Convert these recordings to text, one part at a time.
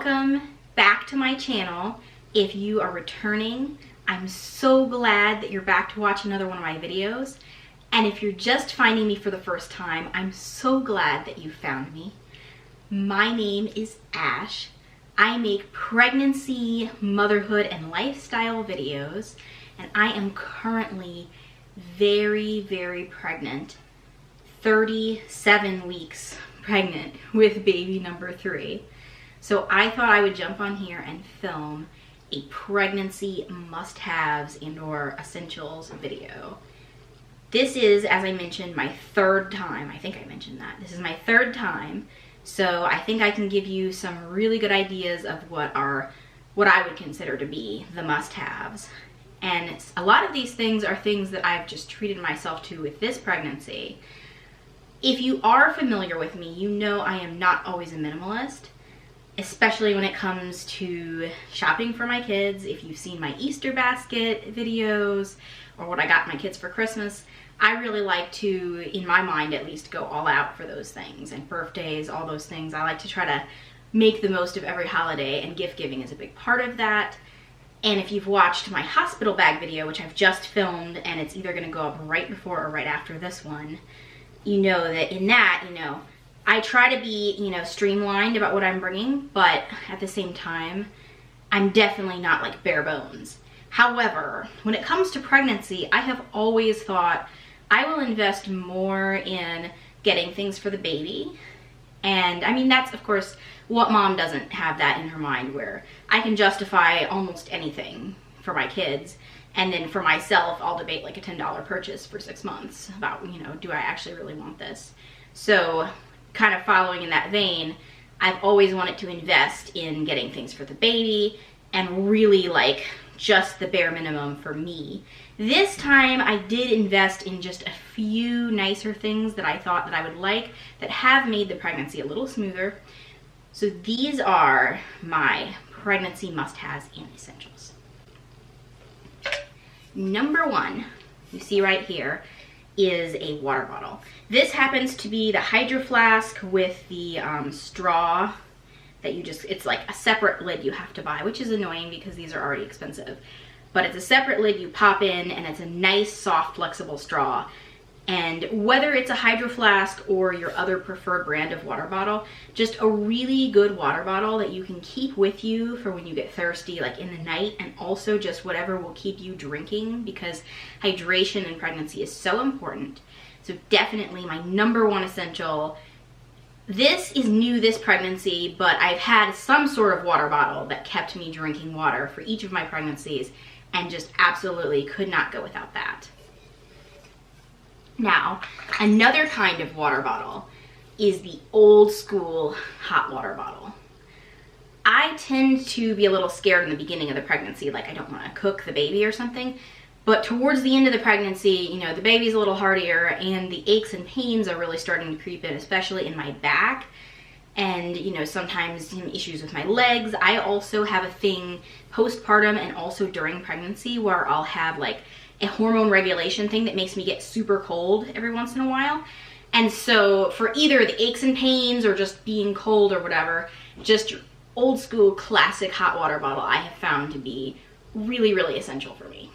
Welcome back to my channel. If you are returning, I'm so glad that you're back to watch another one of my videos. And if you're just finding me for the first time, I'm so glad that you found me. My name is Ash. I make pregnancy, motherhood, and lifestyle videos, and I am currently very, very pregnant. 37 weeks pregnant with baby number 3. So I thought I would jump on here and film a pregnancy must-haves and or essentials video. This is, as I mentioned, my third time. I think I mentioned that. This is my third time. So I think I can give you some really good ideas of what I would consider to be the must-haves. And a lot of these things are things that I've just treated myself to with this pregnancy. If you are familiar with me, you know I am not always a minimalist, especially when it comes to shopping for my kids. If you've seen my Easter basket videos or what I got my kids for Christmas, I really like to, in my mind at least, go all out for those things. And birthdays, all those things. I like to try to make the most of every holiday, and gift giving is a big part of that. And if you've watched my hospital bag video, which I've just filmed, and it's either going to go up right before or right after this one, you know that in that, I try to be, streamlined about what I'm bringing, but at the same time, I'm definitely not like bare bones. However, when it comes to pregnancy, I have always thought I will invest more in getting things for the baby. And I mean, that's of course what mom doesn't have that in her mind, where I can justify almost anything for my kids. And then for myself, I'll debate like a $10 purchase for 6 months about, do I actually really want this? So kind of following in that vein, I've always wanted to invest in getting things for the baby and really like just the bare minimum for me. This time I did invest in just a few nicer things that I thought that I would like that have made the pregnancy a little smoother. So these are my pregnancy must-haves and essentials. Number 1, you see right here, is a water bottle. This happens to be the Hydro Flask with the straw that it's like a separate lid you have to buy, which is annoying because these are already expensive. But it's a separate lid you pop in, and it's a nice, soft, flexible straw. And whether it's a Hydro Flask or your other preferred brand of water bottle, just a really good water bottle that you can keep with you for when you get thirsty, like in the night, and also just whatever will keep you drinking, because hydration in pregnancy is so important. So definitely my number 1 essential. This is new this pregnancy, but I've had some sort of water bottle that kept me drinking water for each of my pregnancies, and just absolutely could not go without that. Now, another kind of water bottle is the old school hot water bottle. I tend to be a little scared in the beginning of the pregnancy, like I don't want to cook the baby or something. But towards the end of the pregnancy, the baby's a little hardier and the aches and pains are really starting to creep in, especially in my back. And, sometimes some issues with my legs. I also have a thing postpartum and also during pregnancy where I'll have like a hormone regulation thing that makes me get super cold every once in a while. And so for either the aches and pains or just being cold or whatever, just your old school classic hot water bottle I have found to be really, really essential for me.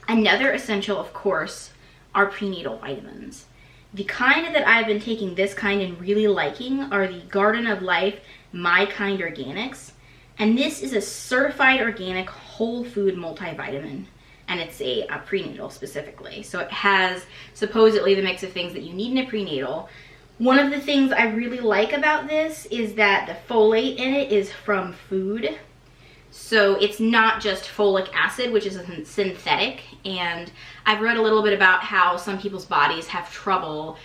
Another essential, of course, are prenatal vitamins. The kind that I've been taking this kind and really liking are the Garden of Life My Kind Organics. And this is a certified organic whole food multivitamin, and it's a prenatal specifically. So it has supposedly the mix of things that you need in a prenatal. One of the things I really like about this is that the folate in it is from food. So it's not just folic acid, which is a synthetic. And I've read a little bit about how some people's bodies have trouble,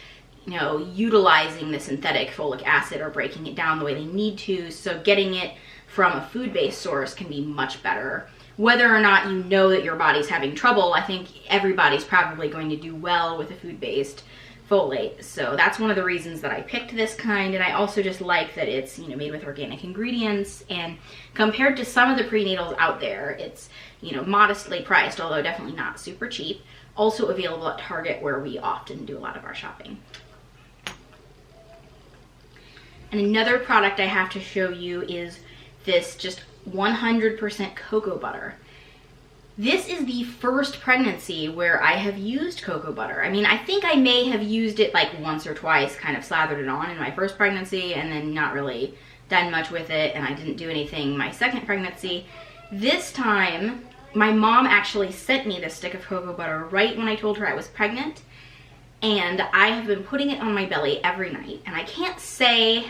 utilizing the synthetic folic acid or breaking it down the way they need to. So getting it from a food-based source can be much better. Whether or not you know that your body's having trouble, I think everybody's probably going to do well with a food-based folate. So that's one of the reasons that I picked this kind. And I also just like that it's, made with organic ingredients. And compared to some of the prenatals out there, it's, modestly priced, although definitely not super cheap. Also available at Target, where we often do a lot of our shopping. And another product I have to show you is this just 100% cocoa butter. This is the first pregnancy where I have used cocoa butter. I mean, I think I may have used it like once or twice, kind of slathered it on in my first pregnancy and then not really done much with it, and I didn't do anything my second pregnancy. This time, my mom actually sent me this stick of cocoa butter right when I told her I was pregnant, and I have been putting it on my belly every night, and I can't say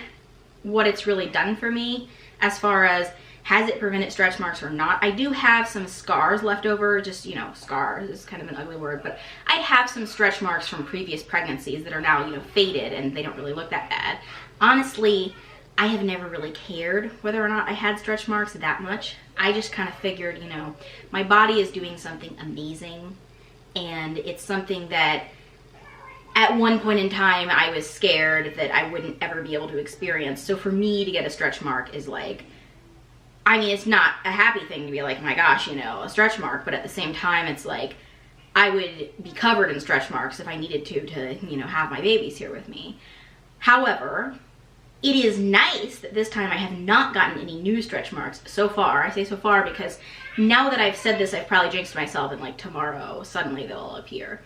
what it's really done for me as far as has it prevented stretch marks or not. I do have some scars left over, just, you know, scars is kind of an ugly word, but I have some stretch marks from previous pregnancies that are now, you know, faded and they don't really look that bad. Honestly, I have never really cared whether or not I had stretch marks that much. I just kind of figured, you know, my body is doing something amazing, and it's something that at one point in time I was scared that I wouldn't ever be able to experience. So for me to get a stretch mark is like, I mean, it's not a happy thing to be like, oh my gosh, you know, a stretch mark, but at the same time, it's like, I would be covered in stretch marks if I needed to, you know, have my babies here with me. However, it is nice that this time I have not gotten any new stretch marks so far. I say so far because now that I've said this, I've probably jinxed myself, and like tomorrow, suddenly they'll appear.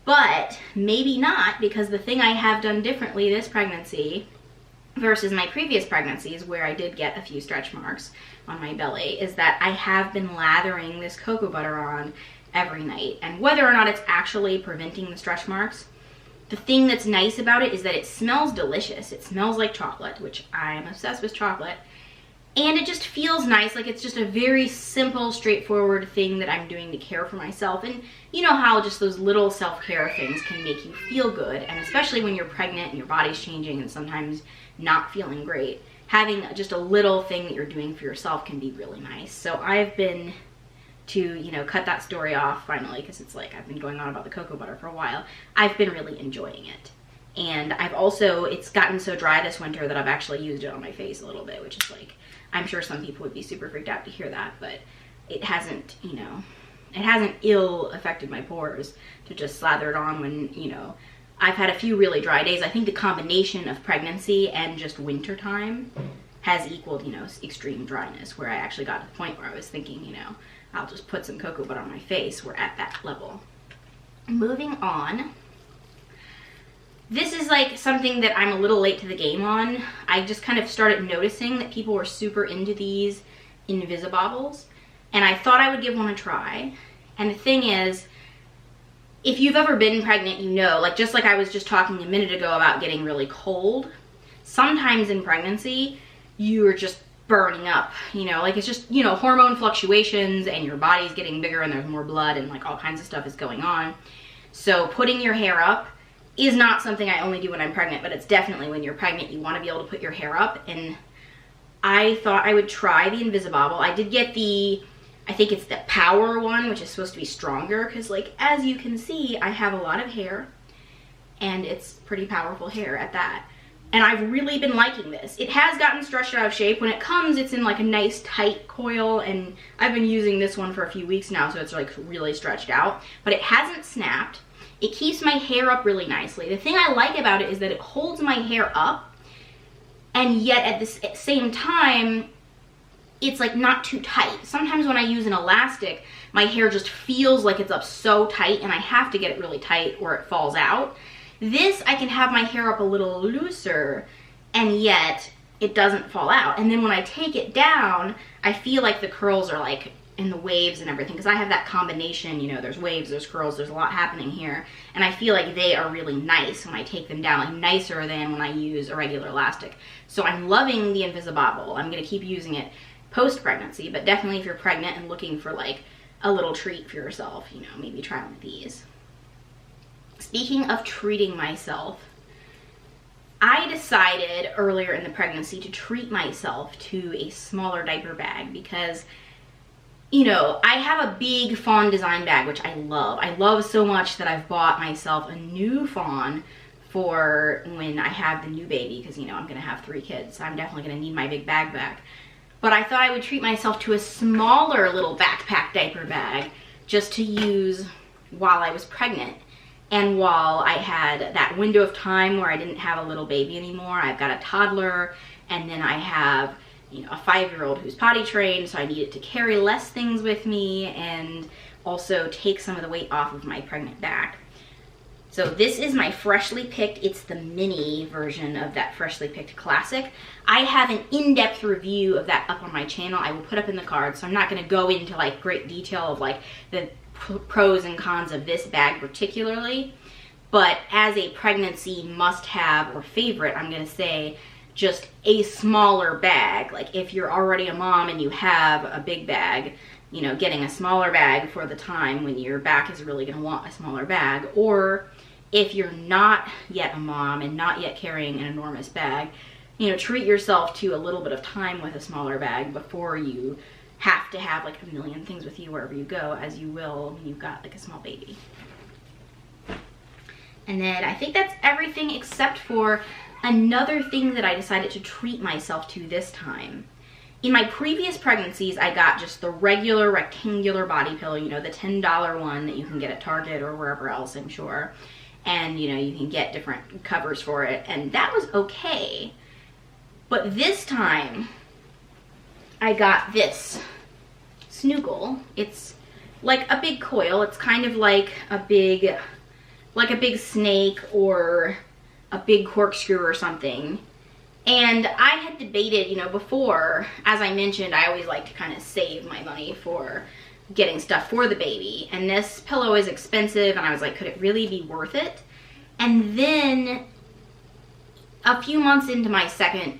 But maybe not, because the thing I have done differently this pregnancy versus my previous pregnancies, where I did get a few stretch marks on my belly, is that I have been lathering this cocoa butter on every night. And whether or not it's actually preventing the stretch marks, the thing that's nice about it is that it smells delicious. It smells like chocolate, which I'm obsessed with chocolate. And it just feels nice, like it's just a very simple, straightforward thing that I'm doing to care for myself. And you know how just those little self-care things can make you feel good, and especially when you're pregnant and your body's changing and sometimes not feeling great, having just a little thing that you're doing for yourself can be really nice. So I've been to, you know, cut that story off finally, because it's like I've been going on about the cocoa butter for a while. I've been really enjoying it. And I've also, it's gotten so dry this winter that I've actually used it on my face a little bit, which is like, I'm sure some people would be super freaked out to hear that, but it hasn't, you know, it hasn't ill affected my pores to just slather it on when, you know, I've had a few really dry days. I think the combination of pregnancy and just winter time has equaled, you know, extreme dryness, where I actually got to the point where I was thinking, you know, I'll just put some cocoa butter on my face. We're at that level. Moving on. This is like something that I'm a little late to the game on. I just kind of started noticing that people were super into these Invisibobbles, and I thought I would give one a try. And the thing is, if you've ever been pregnant, you know, like just like I was just talking a minute ago about getting really cold, sometimes in pregnancy, you're just burning up, you know, like it's just, you know, hormone fluctuations and your body's getting bigger and there's more blood and like all kinds of stuff is going on. So putting your hair up is not something I only do when I'm pregnant, but it's definitely when you're pregnant, you want to be able to put your hair up. And I thought I would try the Invisibobble. I did get the, I think it's the Power one, which is supposed to be stronger, because like, as you can see, I have a lot of hair and it's pretty powerful hair at that. And I've really been liking this. It has gotten stretched out of shape. When it comes, it's in like a nice tight coil, and I've been using this one for a few weeks now, so it's like really stretched out, but it hasn't snapped. It keeps my hair up really nicely. The thing I like about it is that it holds my hair up, and yet at the same time, it's like not too tight. Sometimes when I use an elastic, my hair just feels like it's up so tight, and I have to get it really tight or it falls out. This, I can have my hair up a little looser, and yet it doesn't fall out. And then when I take it down, I feel like the curls are like in the waves and everything, because I have that combination, you know, there's waves, there's curls, there's a lot happening here, and I feel like they are really nice when I take them down, like nicer than when I use a regular elastic. So I'm loving the Invisibobble. I'm going to keep using it post-pregnancy, but definitely if you're pregnant and looking for like a little treat for yourself, you know, maybe try one of these. Speaking of treating myself, I decided earlier in the pregnancy to treat myself to a smaller diaper bag because, you know, I have a big fawn design bag, which I love. I love so much that I've bought myself a new fawn for when I have the new baby, because, you know, I'm going to have 3 kids, so I'm definitely going to need my big bag back. But I thought I would treat myself to a smaller little backpack diaper bag just to use while I was pregnant. And while I had that window of time where I didn't have a little baby anymore, I've got a toddler, and then I have, you know, a 5-year-old who's potty trained, so I needed to carry less things with me and also take some of the weight off of my pregnant back. So this is my freshly picked, it's the mini version of that freshly picked classic. I have an in-depth review of that up on my channel. I will put up in the cards, so I'm not gonna go into like great detail of like the pros and cons of this bag particularly, but as a pregnancy must-have or favorite, I'm gonna say just a smaller bag. Like if you're already a mom and you have a big bag, you know, getting a smaller bag for the time when your back is really gonna want a smaller bag, or if you're not yet a mom and not yet carrying an enormous bag, you know, treat yourself to a little bit of time with a smaller bag before you have to have like a million things with you wherever you go, as you will when you've got like a small baby. And then I think that's everything except for another thing that I decided to treat myself to this time. In my previous pregnancies, I got just the regular rectangular body pillow, you know, the $10 one that you can get at Target or wherever else, I'm sure. And, you know, you can get different covers for it, and that was okay. But this time, I got this snoogle. It's like a big coil. It's kind of like a big snake or a big corkscrew or something. And I had debated, you know, before, as I mentioned, I always like to kind of save my money for getting stuff for the baby. And this pillow is expensive, and I was like, could it really be worth it? And then a few months into my second,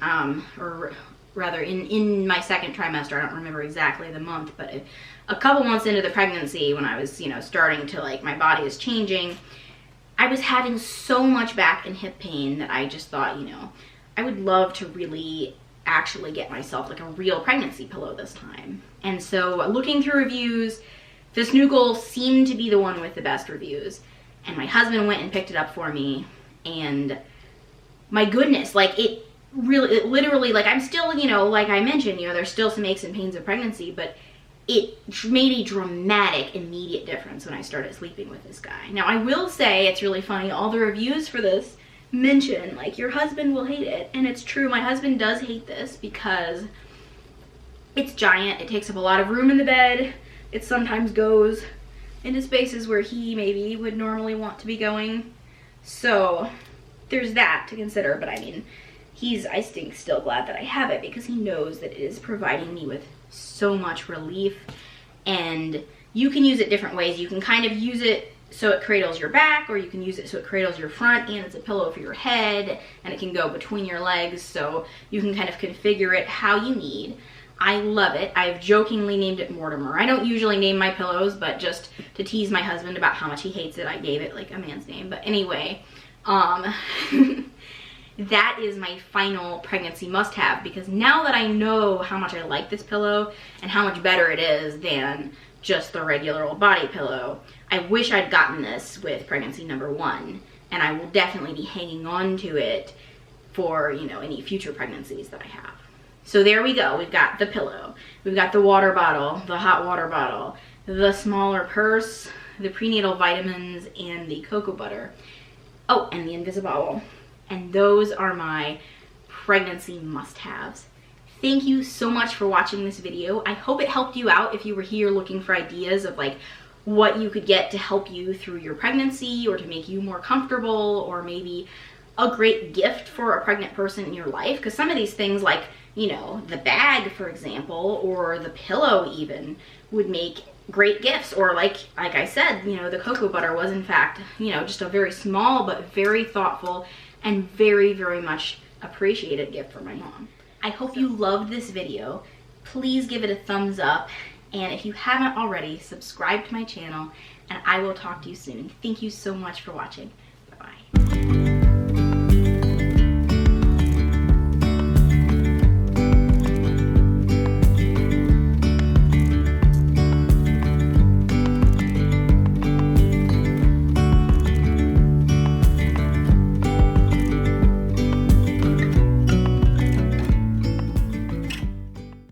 or rather in my second trimester, I don't remember exactly the month, but a couple months into the pregnancy, when I was, you know, starting to like, my body is changing, I was having so much back and hip pain that I just thought, you know, I would love to really actually get myself like a real pregnancy pillow this time. And so looking through reviews, the snoogle seemed to be the one with the best reviews. And my husband went and picked it up for me, and my goodness, like it literally, like I'm still, you know, like I mentioned, you know, there's still some aches and pains of pregnancy, but it made a dramatic, immediate difference when I started sleeping with this guy. Now I will say, it's really funny, all the reviews for this mention like your husband will hate it, and it's true, my husband does hate this because it's giant, it takes up a lot of room in the bed, it sometimes goes into spaces where he maybe would normally want to be going, so there's that to consider. But I mean, I think still glad that I have it, because he knows that it is providing me with so much relief. And you can use it different ways. You can kind of use it so it cradles your back, or you can use it so it cradles your front, and it's a pillow for your head, and it can go between your legs, so you can kind of configure it how you need. I love it. I've jokingly named it Mortimer. I don't usually name my pillows, but just to tease my husband about how much he hates it, I gave it like a man's name. But anyway, that is my final pregnancy must-have, because now that I know how much I like this pillow and how much better it is than just the regular old body pillow, I wish I'd gotten this with pregnancy number 1, and I will definitely be hanging on to it for, you know, any future pregnancies that I have. So there we go. We've got the pillow, we've got the water bottle, the hot water bottle, the smaller purse, the prenatal vitamins, and the cocoa butter. Oh, and the Invisibobble. And those are my pregnancy must-haves. Thank you so much for watching this video. I hope it helped you out if you were here looking for ideas of like what you could get to help you through your pregnancy, or to make you more comfortable, or maybe a great gift for a pregnant person in your life. Because some of these things, like, you know, the bag, for example, or the pillow even, would make great gifts. Or like I said, you know, the cocoa butter was in fact, you know, just a very small but very thoughtful and very, very much appreciated gift for my mom. I hope you loved this video. Please give it a thumbs up, and if you haven't already, subscribe to my channel, and I will talk to you soon. Thank you so much for watching.